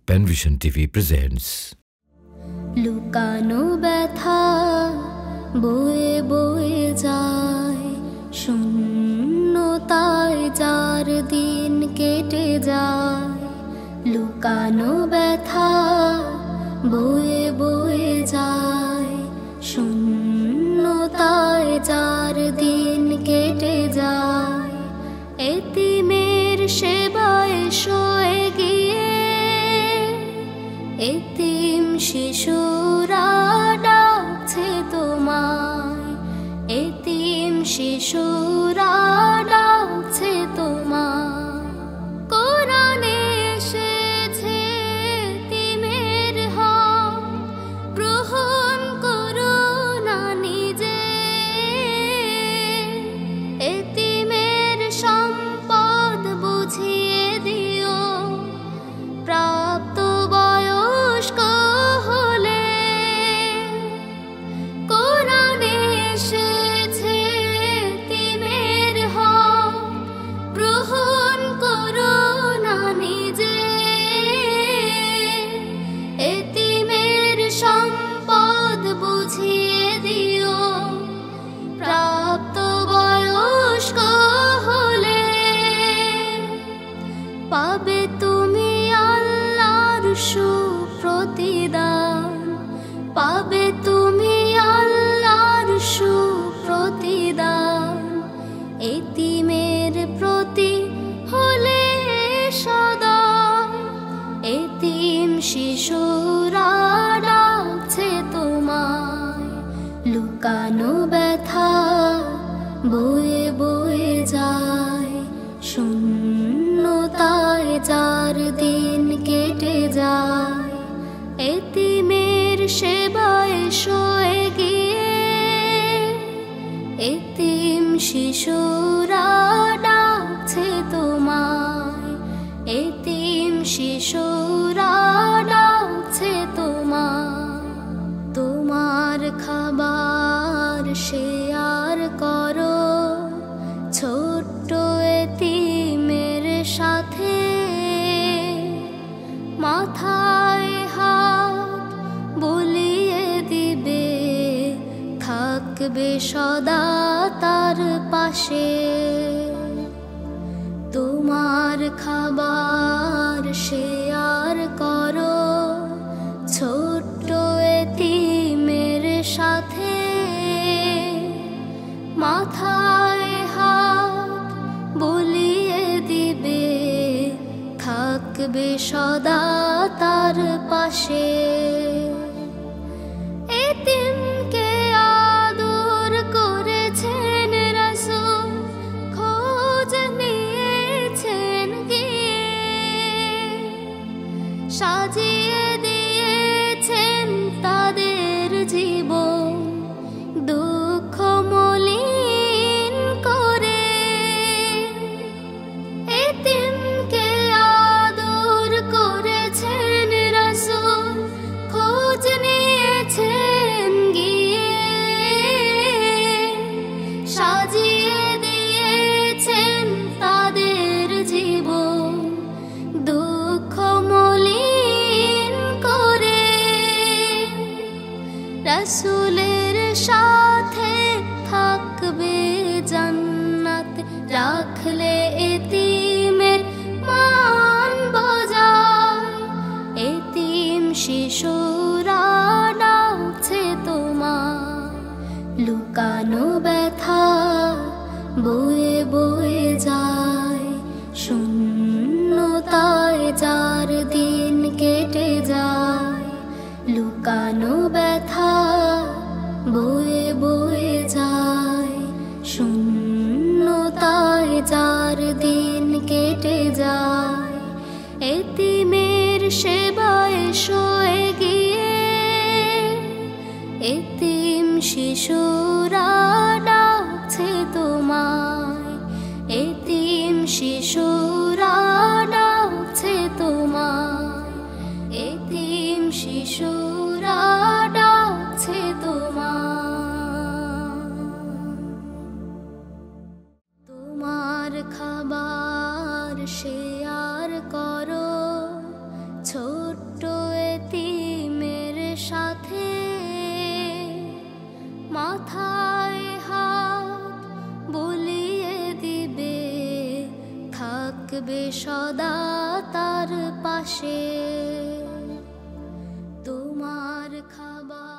Panvision TV presents. লুকানো ব্যথা বয়ে বয়ে যায়, শূন্যতায় যার দিন কেটে যায়। লুকানো ব্যথা বয়ে বয়ে যায়, শূন্যতায় যার দিন কেটে যায়। এতিমের সেবায় সয়ে গিয়ে এতিম শিশুরা ডাকছে তোমায়, এতিম শিশুরা ডাকছে তোমায়। কোরআনে এসেছে এতিমের হক, গ্রহণ করো না নিজে। এতিমের সম্পদ বুঝিয়ে দিও, প্রাপ্ত বয়স্ক হলে। কোরআনে এসেছে এতিমের হক, গ্রহণ করো না নিজে। এতিমের সম্পদ বুঝিয়ে দিও, প্রাপ্ত বয়স্ক হলে। পাবে তুমি আল্লাহর সুপ্রতিদান, পাবে তুমি আল্লাহর সুপ্রতিদান। এতিমের প্রতি হলে সদা, এতিম শিশুরা ডাকছে তোমায়। লুকানো ব্যথা বয়ে বয়ে যায়, শূন্যতায় যার দিন কেটে যায়। এতিমের সেবায় সয়ে গিয়ে এতিম শিশুরা ডাকছে তোমায়, এতিম শিশুরা ডাকছে তোমায়। তোমার খাবার শেয়ার করো ছোট্ট এতিমের সাথে। মাথায় হাত বুলিয়ে দিবে, থাকবে সদা তার পাশে। তোমার খাবার শেয়ার করো ছোট্ট এতিমের সাথে। মাথায় হাত বুলিয়ে দিবে, থাকবে সদা তার পাশে। এতিমকে আদর করেছেন রাসূল, খোঁজ নিয়েছেন গিয়ে। সাজিয়ে দিয়েছেন তাদের জীবন দুঃখ মলিন করে। এতিমকে আদর করেছেন রাসূল, খোঁজ নিয়েছেন গিয়ে। সাজিয়ে দিয়েছেন তাদের জীবন দুঃখ মলিন করে। রাসূলের সাথে থাকবে জান্নাত, রাখলে এতিমের মান বজায়। এতিম শিশুরা ডাকছে তোমায়। লুকানো ব্যথা বয়ে বয়ে যায়, শূন্যতায় যার দিন কেটে যায়। লুকানো ব্যথা বয়ে বয়ে যায়, শূন্যতায় যার দিন কেটে যায়। এতিমের সেবায় সয়ে গিয়ে এতিম শিশুরা ডাকছে তোমায়, এতিম শিশুরা ডাকছে তোমায়। এতিম শিশুরা সাথে মাথায় হাত বুলিয়ে দিবে, থাকবে সদা তার পাশে। তোমার খাবার